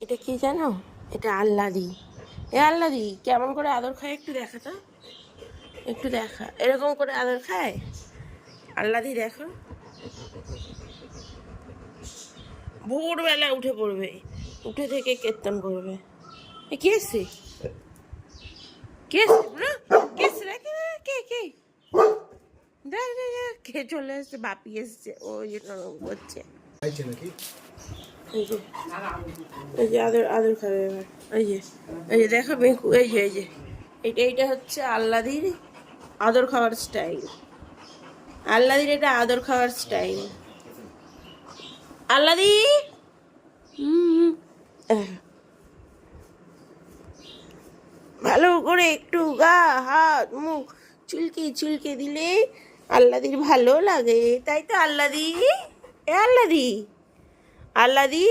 এটা কি জানো? এটা আল্লাদি। এ আল্লাদি কেমন করে আদর খায় একটু দেখা তো, একটু দেখা। এরকম করে আদর খায় আল্লাদি, দেখো। ভোরবেলা উঠে পড়বে, উঠে থেকে কীর্তন করবে। এ কে এসছে? কে এসছে বুড়ো? কে এসছে রে? কে কে দেখ দেখ দেখ, কে চলে এসছে? বাপি এসছে, ওই জন্য করছে। এই যে, এই যে আদর আদর খাবে এবার। এই যে দেখো বেঁকু, এই যে এইটা হচ্ছে আল্লাদির আদর খাওয়ার স্টাইল। আল্লাদির এটা আদর খাওয়ার স্টাইল। আল্লাদি হুম, ভালো করে একটু গা হাত মুখ চুলকে চুলকে দিলে আল্লাদির ভালো লাগে, তাই তো আল্লাদি? এ আল্লাদি, আল্লাদি।